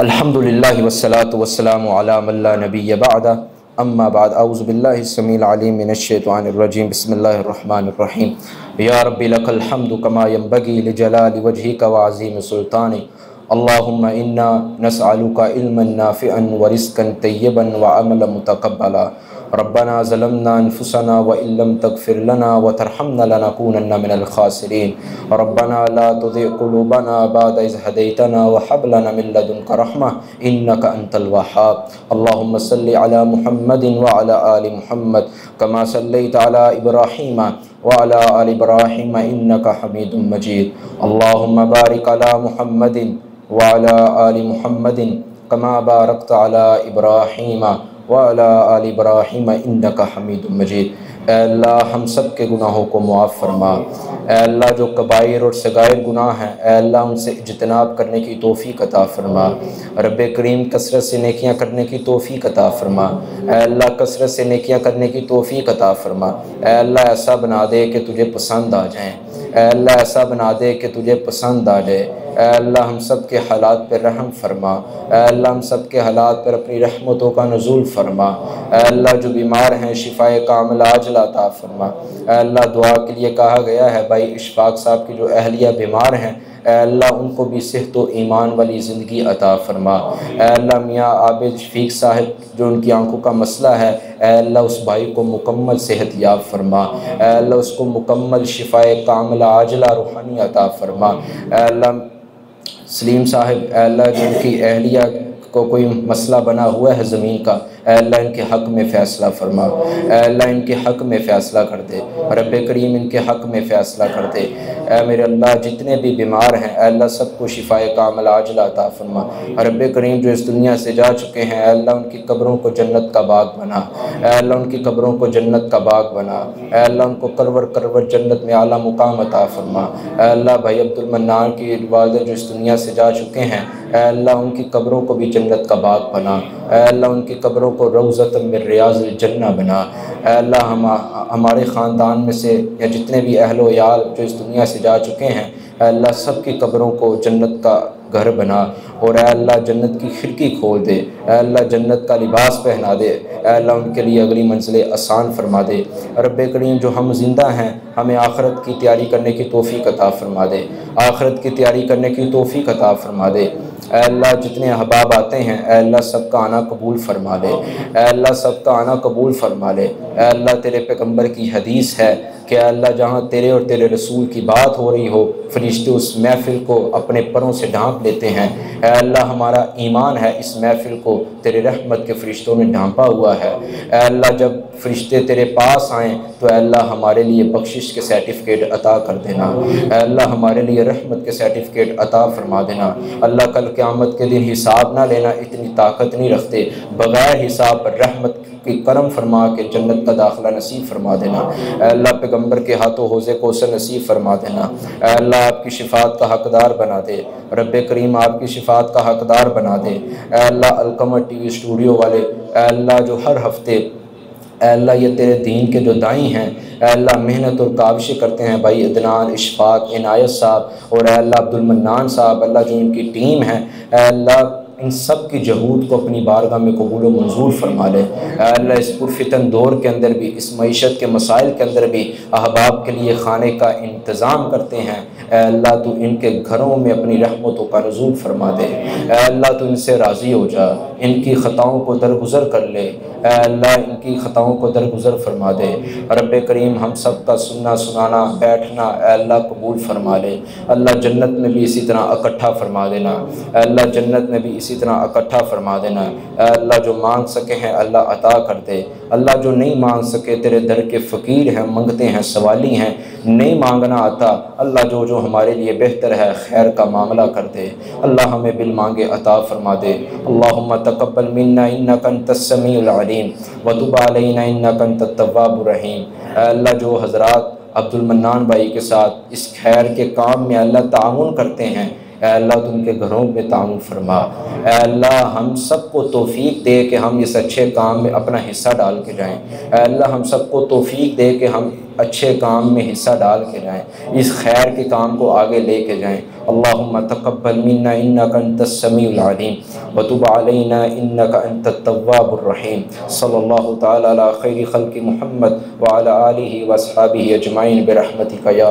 الحمدللہ والصلاة والسلام علی من لا نبی بعد اما بعد اعوذ باللہ السمیع العلیم من الشیطان الرجیم بسم اللہ الرحمن الرحیم یا رب لک الحمد کما ینبغی لجلال وجہک وعظیم سلطانک اللہم انا نسألک علما نافعا ورزقا طیبا وعملا متقبلا ربنا ظلمنا انفسنا وان لم تغفر لنا وترحمنا لنكونن من الخاسرين ربنا لا تزغ قلوبنا بعد إذ هديتنا وهب لنا من لدنك رحمة إنك أنت الوهاب اللهم صل على محمد وعلى آل محمد كما صليت على إبراهيم وعلى آل إبراهيم إنك حميد مجيد اللهم بارك على محمد وعلى آل محمد كما باركت على إبراهيم وعلى آل ابراہیم انک حمید مجید۔ اے اللہ ہم سب کے گناہوں کو معاف فرما۔ اے اللہ جو کبائر اور صغائر گناہ ہیں اے اللہ ان سے اجتناب کرنے کی توفیق عطا فرما۔ رب کریم کثرت سے نیکیاں کرنے کی توفیق عطا فرما۔ اے اللہ کثرت سے نیکیاں کرنے کی توفیق عطا فرما۔ اے اللہ ایسا بنا دے کہ تجھے پسند آ جائیں۔ اے اللہ ایسا بنا دے کہ تجھے پسند آ جائے۔ اے اللہ ہم سب کے حالات پر رحم فرما۔ اے اللہ ہم سب کے حالات پر اپنی رحمتوں کا نزول فرما۔ اے اللہ جو بیمار ہیں شفائے کاملہ عاجلہ عطا فرما۔ اے اللہ دعا کے لیے کہا گیا ہے بھائی اشفاق صاحب کی جو اہلیہ بیمار ہیں اے اللہ ان کو بھی صحت و ایمان والی زندگی عطا فرما۔ اے اللہ میاں عابد شفیق صاحب جو ان کی آنکھوں کا مسئلہ ہے اے اللہ اس بھائی کو مکمل صحت یاب فرما۔ اے اللہ اس کو مکمل شفائے کاملہ عاجلہ روحانی عطا فرما۔ اے اللہ سلیم صاحب اے اللہ جن کی اہلیہ کو کوئی مسئلہ بنا ہوا ہے زمین کا اے اللہ ان کے حق میں فیصلہ فرما۔ اے اللہ ان کے حق میں فیصلہ کر دے۔ رب کریم ان کے حق میں فیصلہ کر دے۔ اے میرے اللہ جتنے بھی بیمار ہیں اے اللہ سب کو شفائے کاملہ عاجلہ عطا فرما۔ رب کریم جو اس دنیا سے جا چکے ہیں اے اللہ ان کی قبروں کو جنت کا باغ بنا۔ اے اللہ ان کی قبروں کو جنت کا باغ بنا۔ اے اللہ ان کو کرور کرور جنت میں اعلیٰ مقام عطا فرما۔ اے اللہ بھائی عبد المنان کی والدہ جو اس دنیا سے جا چکے ہیں اے اللہ ان کی قبروں کو بھی جنت کا باغ بنا۔ اے اللہ ان کی قبروں کو روضۃ من ریاض الجنہ بنا۔ اے اللہ ہمارے خاندان میں سے یا جتنے بھی اہل و عیال جو اس دنیا سے جا چکے ہیں اے اللہ سب کی قبروں کو جنت کا گھر بنا اور اے اللہ جنت کی کھڑکی کھول دے۔ اے اللہ جنت کا لباس پہنا دے۔ اے اللہ ان کے لیے اگلی منزلیں آسان فرما دے۔ رب کریم جو ہم زندہ ہیں ہمیں آخرت کی تیاری کرنے کی توفیق عطا فرما دے۔ آخرت کی تیاری کرنے کی توفیق عطا فرما دے۔ اے اللہ جتنے احباب آتے ہیں اے اللہ سب کا آنا قبول فرما لے۔ اے اللہ سب کا آنا قبول فرما لے۔ اے اللہ تیرے پیغمبر کی حدیث ہے کہ اے اللہ جہاں تیرے اور تیرے رسول کی بات ہو رہی ہو فرشتے اس محفل کو اپنے پروں سے ڈھانپ لیتے ہیں۔ اے اللہ ہمارا ایمان ہے اس محفل کو تیرے رحمت کے فرشتوں نے ڈھانپا ہوا ہے۔ اے اللہ جب فرشتے تیرے پاس آئیں تو اے اللہ ہمارے لیے بخشش کے سرٹیفکیٹ عطا کر دینا۔ اے اللہ ہمارے لیے رحمت کے سرٹیفکیٹ عطا فرما دینا۔ اللہ کل قیامت کے دن حساب نہ لینا اتنی طاقت نہیں رکھتے، بغیر حساب پر رحمت کی کرم فرما کے جنت کا داخلہ نصیب فرما دینا۔ اے اللہ پیغمبر کے ہاتھوں حوض کوثر نصیب فرما دینا۔ اے اللہ آپ کی شفاعت کا حقدار بنا دے۔ رب کریم آپ کی شفاعت کا حقدار بنا دے۔ اے اللہ القمر ٹی وی اسٹوڈیو والے اے اللہ جو ہر ہفتے اے اللہ یہ تیرے دین کے جو دائیں ہیں اے اللہ محنت اور کاوشیں کرتے ہیں بھائی عدنان اشفاق عنایت صاحب اور اے اللہ عبد المنان صاحب اللہ جو ان کی ٹیم ہے اے اللہ ان سب کی جہود کو اپنی بارگاہ میں قبول و منظور فرما لے۔ اے اللہ اس پرفتن دور کے اندر بھی اس معیشت کے مسائل کے اندر بھی احباب کے لیے کھانے کا انتظام کرتے ہیں اے اللہ تو ان کے گھروں میں اپنی رحمتوں کا نزول فرما دے۔ اے اللہ تو ان سے راضی ہو جا، ان کی خطاؤں کو درگزر کر لے۔ اے اللہ ان کی خطاؤں کو درگزر فرما دے۔ رب کریم ہم سب کا سننا سنانا بیٹھنا اے اللہ قبول فرما لے۔ اللہ جنت میں بھی اسی طرح اکٹھا فرما دینا۔ اے اللہ جنت میں بھی اسی طرح اکٹھا فرما دینا۔ اے اللہ جو مانگ سکے ہیں اللہ عطا کر دے۔ اللہ جو نہیں مانگ سکے تیرے در کے فقیر ہیں منگتے ہیں سوالی ہیں نہیں مانگنا آتا اللہ جو ہمارے لیے بہتر ہے خیر کا معاملہ کر دے۔ اللہ ہمیں بل مانگے عطا فرما دے۔ اللہم تقبل منا انک انت السمیع العلیم وتب علینا انک انت التواب الرحیم۔ اے اللہ جو حضرات عبد المنان بھائی کے ساتھ اس خیر کے کام میں اللہ تعاون کرتے ہیں اے اللہ تو ان کے گھروں میں تعاون فرما۔ اے اللہ ہم سب کو توفیق دے کہ ہم اس اچھے کام میں اپنا حصہ ڈال کے جائیں۔ اے اللہ ہم سب کو توفیق دے کہ ہم اچھے کام میں حصہ ڈال کے جائیں، اس خیر کے کام کو آگے لے کے جائیں۔ اللهم تقبل منا إنك أنت السميع العليم وتب علينا إنك أنت التواب الرحيم. صلى الله تعالى على خير خلق محمد وعلى آله وأصحابه أجمعين برحمتك يا